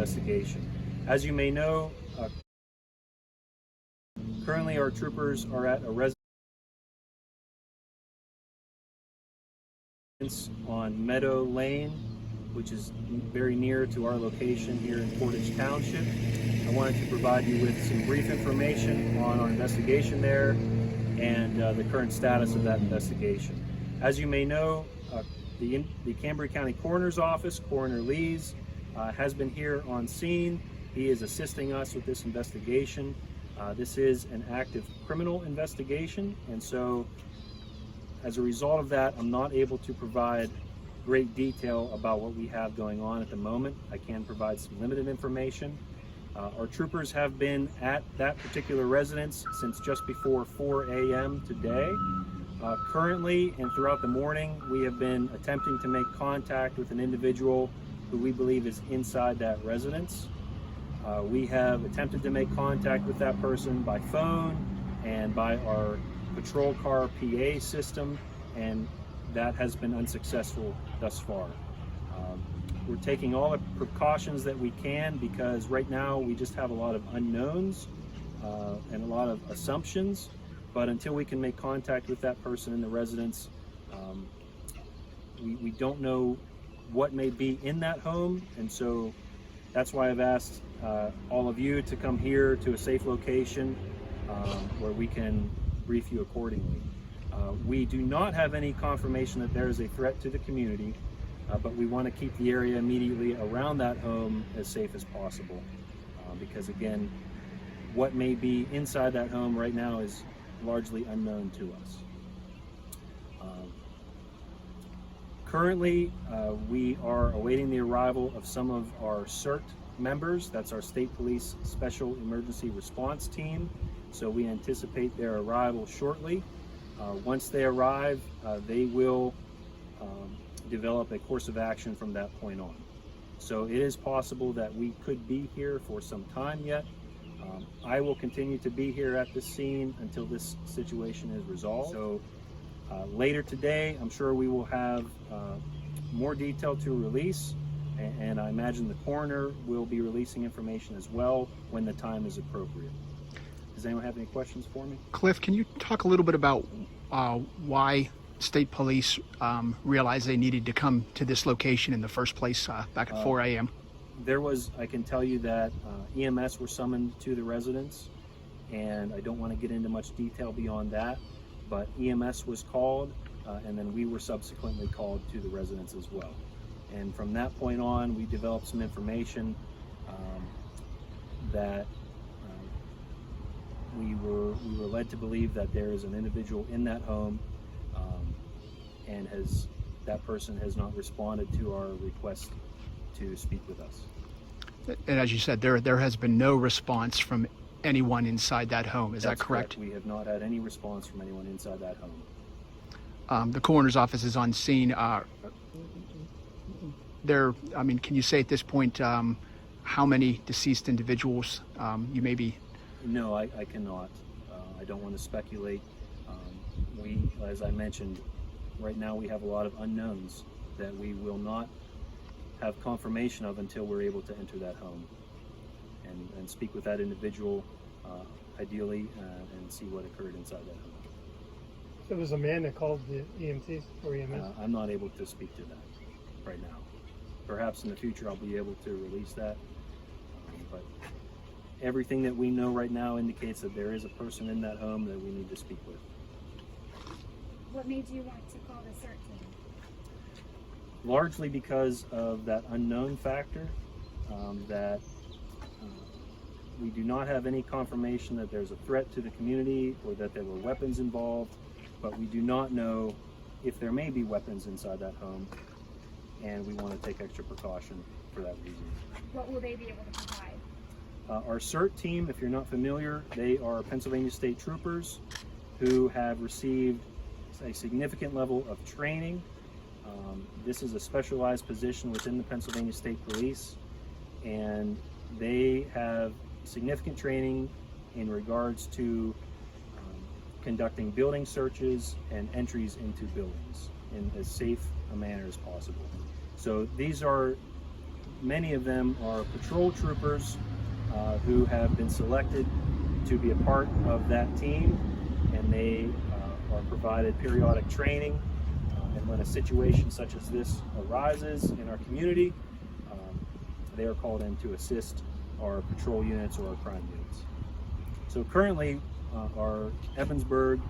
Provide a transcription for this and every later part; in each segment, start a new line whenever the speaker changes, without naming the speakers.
investigation. As you may know, currently our troopers are at a residence on Meadow Lane, which is very near to our location here in Portage Township. I wanted to provide you with some brief information on our investigation there and the current status of that investigation. As you may know, the Cambria County Coroner's Office, Coroner Lees, has been here on scene. He is assisting us with this investigation. This is an active criminal investigation, and so as a result of that, I'm not able to provide great detail about what we have going on at the moment. I can provide some limited information. Our troopers have been at that particular residence since just before 4 a.m. today. Currently and throughout the morning, we have been attempting to make contact with an individual who we believe is inside that residence. We have attempted to make contact with that person by phone and by our patrol car PA system, and that has been unsuccessful thus far. We're taking all the precautions that we can because right now we just have a lot of unknowns and a lot of assumptions, but until we can make contact with that person in the residence, we don't know what may be in that home, and so that's why I've asked all of you to come here to a safe location where we can brief you accordingly. We do not have any confirmation that there is a threat to the community, but we want to keep the area immediately around that home as safe as possible because again, what may be inside that home right now is largely unknown to us. Currently, we are awaiting the arrival of some of our CERT members. That's our State Police Special Emergency Response Team. So we anticipate their arrival shortly. Once they arrive, they will develop a course of action from that point on. So it is possible that we could be here for some time yet. I will continue to be here at this scene until this situation is resolved. So later today, I'm sure we will have more detail to release, and I imagine the coroner will be releasing information as well when the time is appropriate. Does anyone have any questions for me?
Cliff, can you talk a little bit about why state police realized they needed to come to this location in the first place back at 4 a.m.?
I can tell you that EMS were summoned to the residence, and I don't want to get into much detail beyond that, but EMS was called, and then we were subsequently called to the residence as well. And from that point on, we developed some information that we were led to believe that there is an individual in that home, and that person has not responded to our request to speak with us.
And as you said, there has been no response from anyone inside that home. Is that correct?
We have not had any response from anyone inside that home.
The coroner's office is on scene. Can you say at this point how many deceased individuals you may be?
No, I cannot. I don't want to speculate. As I mentioned, right now we have a lot of unknowns that we will not have confirmation of until we're able to enter that home and speak with that individual, ideally, and see what occurred inside that home.
So it was a man that called the EMTs or EMS?
I'm not able to speak to that right now. Perhaps in the future I'll be able to release that, but everything that we know right now indicates that there is a person in that home that we need to speak with.
What made you want to call the CERT team?
Largely because of that unknown factor, that we do not have any confirmation that there's a threat to the community or that there were weapons involved, but we do not know if there may be weapons inside that home, and we want to take extra precaution for that reason.
What will they be able to provide?
Our CERT team, if you're not familiar, they are Pennsylvania State Troopers who have received a significant level of training. This is a specialized position within the Pennsylvania State Police, and they have significant training in regards to conducting building searches and entries into buildings in as safe a manner as possible. So these are many of them are patrol troopers who have been selected to be a part of that team, and they are provided periodic training. And when a situation such as this arises in our community, they are called in to assist our patrol units or our crime units. So currently, our Evansburg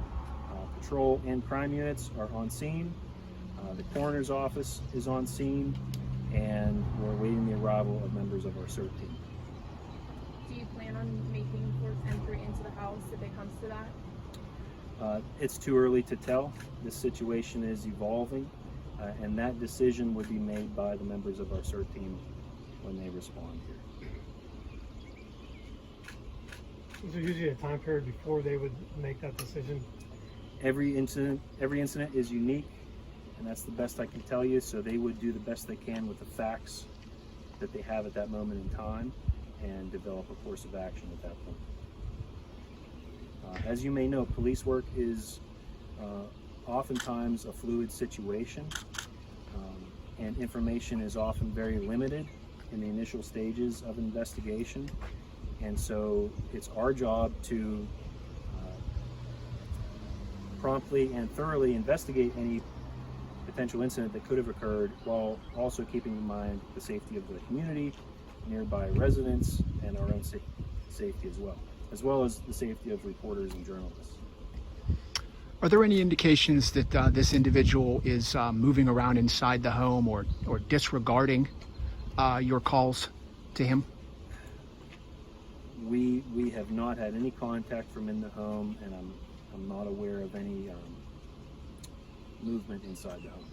patrol and crime units are on scene. The coroner's office is on scene, and we're awaiting the arrival of members of our CERT team.
Do you plan on making forced entry into the house if it comes to that?
It's too early to tell. This situation is evolving, and that decision would be made by the members of our CERT team when they respond here.
Is there usually a time period before they would make that decision?
Every incident is unique, and that's the best I can tell you. So they would do the best they can with the facts that they have at that moment in time and develop a course of action at that point. As you may know, police work is oftentimes a fluid situation, and information is often very limited in the initial stages of investigation. And so it's our job to promptly and thoroughly investigate any potential incident that could have occurred, while also keeping in mind the safety of the community, nearby residents, and our own safety as well as the safety of reporters and journalists.
Are there any indications that this individual is moving around inside the home or disregarding your calls to him?
We have not had any contact from in the home, and I'm not aware of any movement inside the home.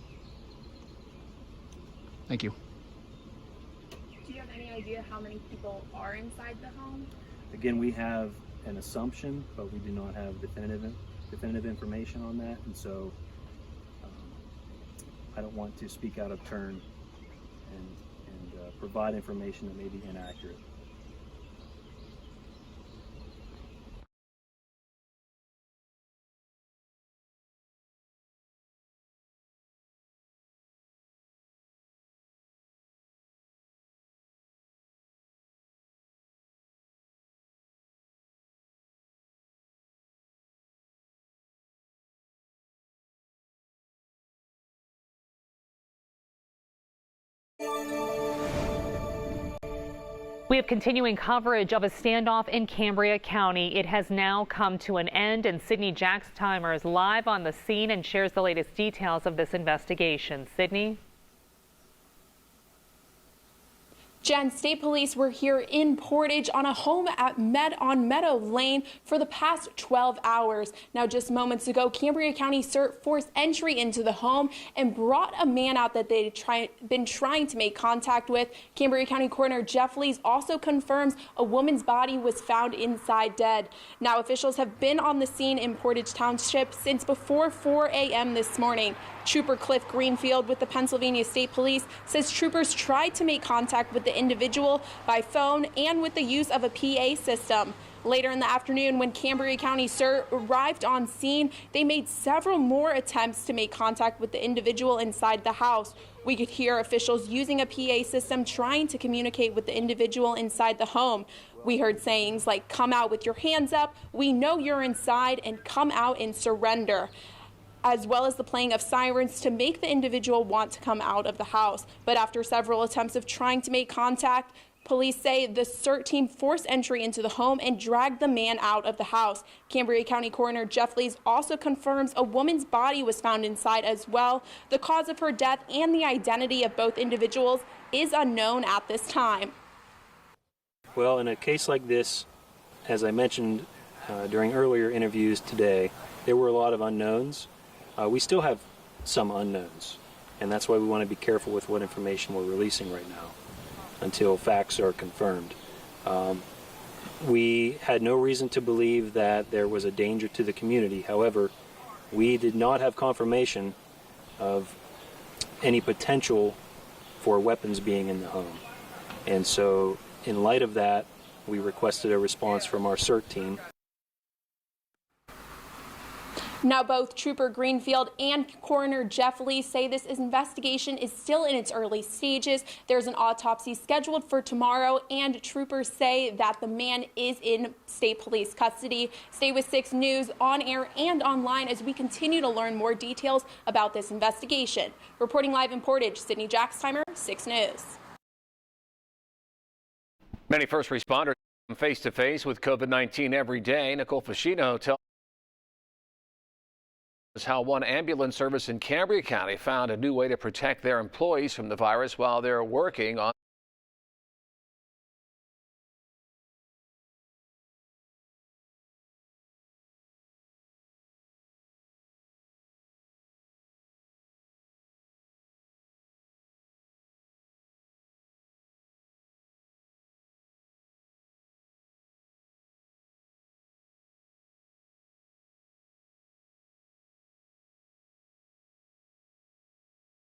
Thank you.
Do you have any idea how many people are inside the home?
Again, we have an assumption, but we do not have definitive information on that, and so I don't want to speak out of turn and provide information that may be inaccurate.
We have continuing coverage of a standoff in Cambria County. It has now come to an end, and Sydney Jackstimer is live on the scene and shares the latest details of this investigation. Sydney?
Jen, state police were here in Portage on a home on Meadow Lane for the past 12 hours. Now, just moments ago, Cambria County CERT forced entry into the home and brought a man out that they'd been trying to make contact with. Cambria County Coroner Jeff Lees also confirms a woman's body was found inside dead. Now, officials have been on the scene in Portage Township since before 4 a.m. this morning. Trooper Cliff Greenfield with the Pennsylvania State Police says troopers tried to make contact with the individual by phone and with the use of a PA system. Later in the afternoon, when Cambria County CERT arrived on scene, they made several more attempts to make contact with the individual inside the house. We could hear officials using a PA system trying to communicate with the individual inside the home. We heard sayings like, "Come out with your hands up, we know you're inside, and come out and surrender," as well as the playing of sirens to make the individual want to come out of the house. But after several attempts of trying to make contact, police say the CERT team forced entry into the home and dragged the man out of the house. Cambria County Coroner Jeff Lees also confirms a woman's body was found inside as well. The cause of her death and the identity of both individuals is unknown at this time.
Well, in a case like this, as I mentioned during earlier interviews today, there were a lot of unknowns. We still have some unknowns, and that's why we want to be careful with what information we're releasing right now until facts are confirmed. We had no reason to believe that there was a danger to the community. However, we did not have confirmation of any potential for weapons being in the home. And so, in light of that, we requested a response from our CERT team.
Now, both Trooper Greenfield and Coroner Jeff Lee say this investigation is still in its early stages. There's an autopsy scheduled for tomorrow, and troopers say that the man is in state police custody. Stay with 6 News on air and online as we continue to learn more details about this investigation. Reporting live in Portage, Sydney Jackstimer, 6 News.
Many first responders come face to face with COVID-19 every day. Nicole Fascino tells us how one ambulance service in Cambria County found a new way to protect their employees from the virus while they're working on